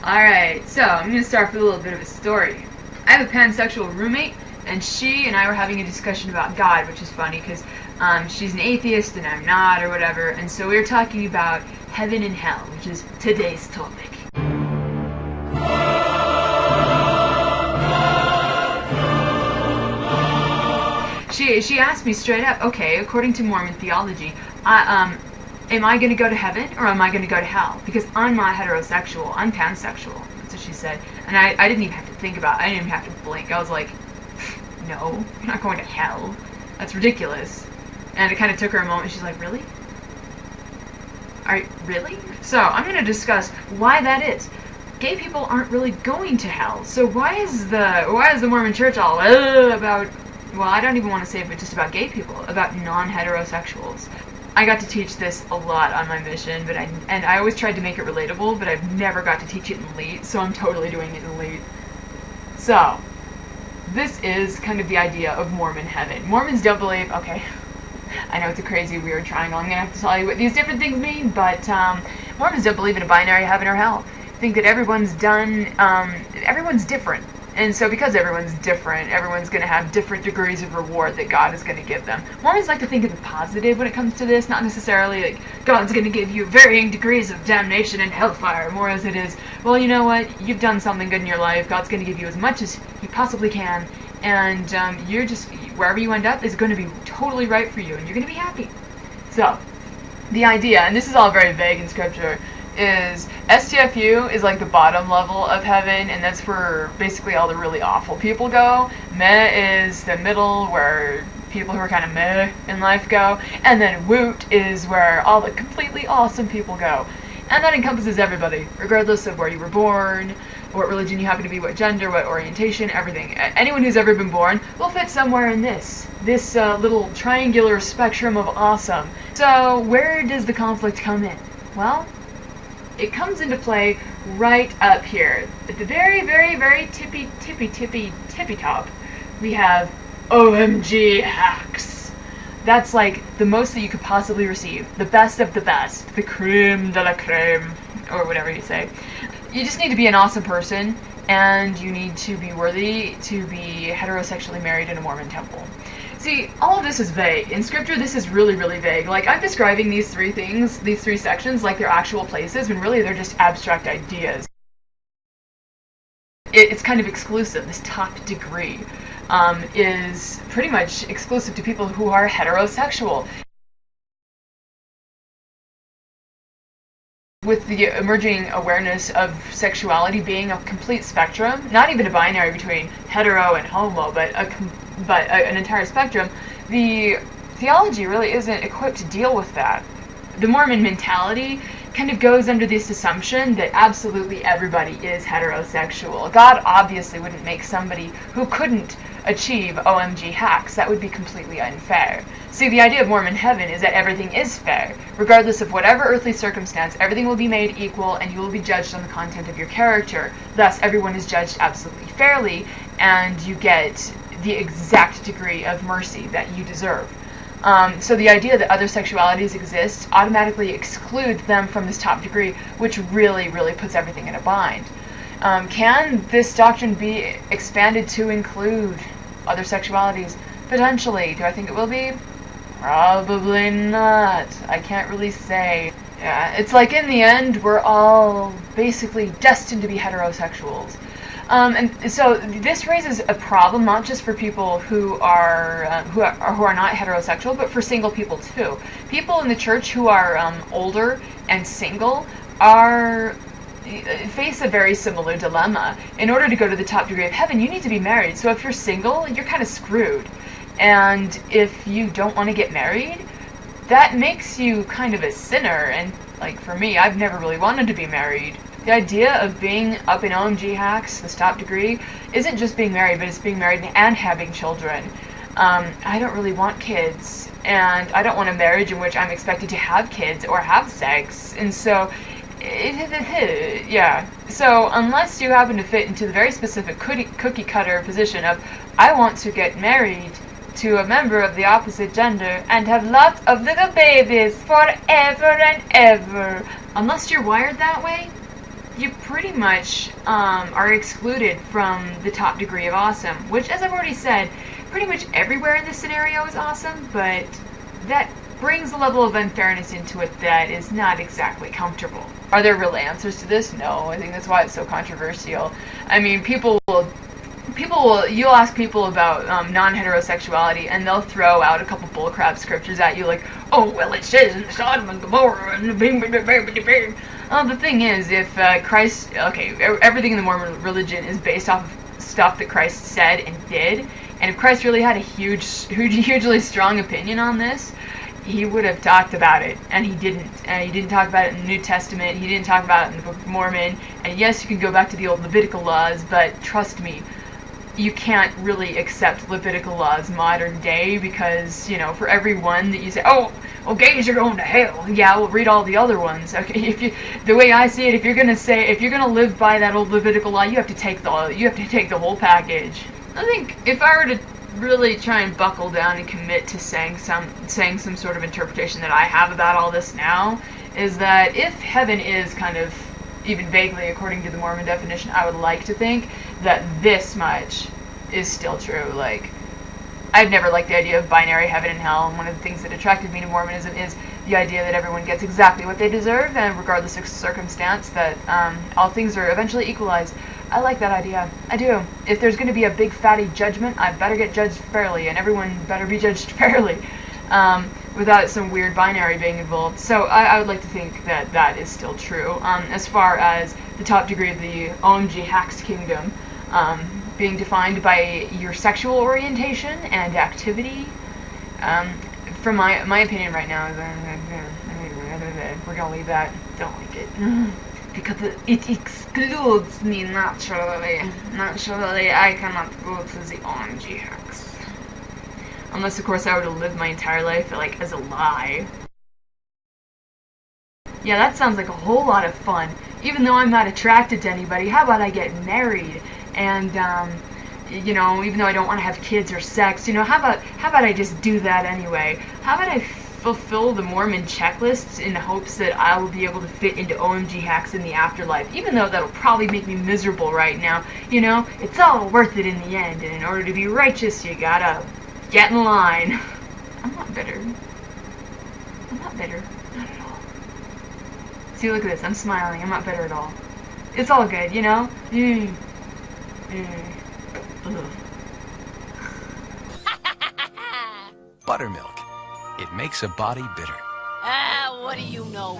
Alright, so I'm going to start with a little bit of a story. I have a pansexual roommate, and she and I were having a discussion about God, which is funny because she's an atheist and I'm not, or whatever, and so we were talking about heaven and hell, which is today's topic. She asked me straight up, okay, according to Mormon theology, am I going to go to heaven or am I going to go to hell? Because I'm not heterosexual, I'm pansexual. That's what she said. And I didn't even have to think about it. I didn't even have to blink. I was like, no, you're not going to hell. That's ridiculous. And it kind of took her a moment. She's like, really? Really? So I'm going to discuss why that is. Gay people aren't really going to hell. So why is the Mormon Church all about, well, I don't even want to say it, but just about gay people, about non-heterosexuals. I got to teach this a lot on my mission, but I always tried to make it relatable, but I've never got to teach it in elite, so I'm totally doing it in elite. So, this is kind of the idea of Mormon heaven. Mormons don't believe, okay, I know it's a crazy, weird triangle, I'm going to have to tell you what these different things mean, but Mormons don't believe in a binary heaven or hell. Think that everyone's different. And so because everyone's different, everyone's going to have different degrees of reward that God is going to give them. Mormons like to think of the positive when it comes to this, not necessarily like God's going to give you varying degrees of damnation and hellfire, more as it is, well, you know what, you've done something good in your life, God's going to give you as much as He possibly can, and you're just, wherever you end up is going to be totally right for you, and you're going to be happy. So, the idea, and this is all very vague in Scripture, is STFU is like the bottom level of heaven, and that's where basically all the really awful people go. Meh is the middle, where people who are kind of meh in life go, and then Woot is where all the completely awesome people go. And that encompasses everybody, regardless of where you were born, what religion you happen to be, what gender, what orientation, everything. Anyone who's ever been born will fit somewhere in this little triangular spectrum of awesome. So where does the conflict come in? Well, it comes into play right up here. At the very, very, very tippy top, we have OMG hacks. That's like the most that you could possibly receive. The best of the best. The creme de la creme. Or whatever you say. You just need to be an awesome person, and you need to be worthy to be heterosexually married in a Mormon temple. See, all of this is vague. In Scripture, this is really, really vague. Like, I'm describing these three things, these three sections, like they're actual places, when really they're just abstract ideas. It's kind of exclusive. This top degree is pretty much exclusive to people who are heterosexual. With the emerging awareness of sexuality being a complete spectrum, not even a binary between hetero and homo, but an entire spectrum, the theology really isn't equipped to deal with that. The Mormon mentality kind of goes under this assumption that absolutely everybody is heterosexual. God obviously wouldn't make somebody who couldn't achieve OMG hacks. That would be completely unfair. See, the idea of Mormon heaven is that everything is fair. Regardless of whatever earthly circumstance, everything will be made equal and you will be judged on the content of your character. Thus, everyone is judged absolutely fairly, and you get the exact degree of mercy that you deserve. So the idea that other sexualities exist automatically excludes them from this top degree, which really, really puts everything in a bind. Can this doctrine be expanded to include other sexualities? Potentially. Do I think it will be? Probably not. I can't really say. Yeah, it's like in the end, we're all basically destined to be heterosexuals. And so this raises a problem not just for people who are not heterosexual, but for single people too. People in the church who are older and single face a very similar dilemma. In order to go to the top degree of heaven, you need to be married. So if you're single, you're kind of screwed. And if you don't want to get married, that makes you kind of a sinner. And like for me, I've never really wanted to be married. The idea of being up in OMG hacks, this top degree, isn't just being married, but it's being married and having children. I don't really want kids, and I don't want a marriage in which I'm expected to have kids or have sex, and so, yeah. So unless you happen to fit into the very specific cookie cutter position of, I want to get married to a member of the opposite gender and have lots of little babies forever and ever, unless you're wired that way, you pretty much are excluded from the top degree of awesome, which, as I've already said, pretty much everywhere in this scenario is awesome, but that brings a level of unfairness into it that is not exactly comfortable. Are there real answers to this? No. I think that's why it's so controversial. I mean, you'll ask people about non-heterosexuality, and they'll throw out a couple bullcrap scriptures at you, like, oh, well, it says in Sodom and Gomorrah, and the thing is, if Christ, okay, everything in the Mormon religion is based off of stuff that Christ said and did, and if Christ really had a hugely strong opinion on this, he would have talked about it, and he didn't. He didn't talk about it in the New Testament, he didn't talk about it in the Book of Mormon, and yes, you can go back to the old Levitical laws, but trust me, you can't really accept Levitical laws modern day, because, you know, for every one that you say, oh, gays are going to hell, yeah, well, read all the other ones. Okay, the way I see it, if you're gonna live by that old Levitical law, you have to take the whole package. I think if I were to really try and buckle down and commit to saying some sort of interpretation that I have about all this now, is that if heaven is kind of even vaguely according to the Mormon definition, I would like to think that this much is still true. Like, I've never liked the idea of binary heaven and hell, and one of the things that attracted me to Mormonism is the idea that everyone gets exactly what they deserve, and regardless of circumstance, that all things are eventually equalized. I like that idea. I do. If there's going to be a big fatty judgment, I better get judged fairly, and everyone better be judged fairly, without some weird binary being involved. So I would like to think that that is still true. As far as the top degree of the OMG Hacks Kingdom, being defined by your sexual orientation and activity, from my opinion right now, we're going to leave that. Don't like it. Because it excludes me naturally. Naturally, I cannot go to the OMG Hacks. Unless, of course, I were to live my entire life, like, as a lie. Yeah, that sounds like a whole lot of fun. Even though I'm not attracted to anybody, how about I get married? And, you know, even though I don't want to have kids or sex, you know, how about I just do that anyway? How about I fulfill the Mormon checklists in the hopes that I will be able to fit into OMG Hacks in the afterlife, even though that'll probably make me miserable right now. You know, it's all worth it in the end, and in order to be righteous, you gotta get in line. I'm not bitter. I'm not bitter. Not at all. See, look at this. I'm smiling. I'm not bitter at all. It's all good, you know? Buttermilk. It makes a body bitter. Ah, what do you know?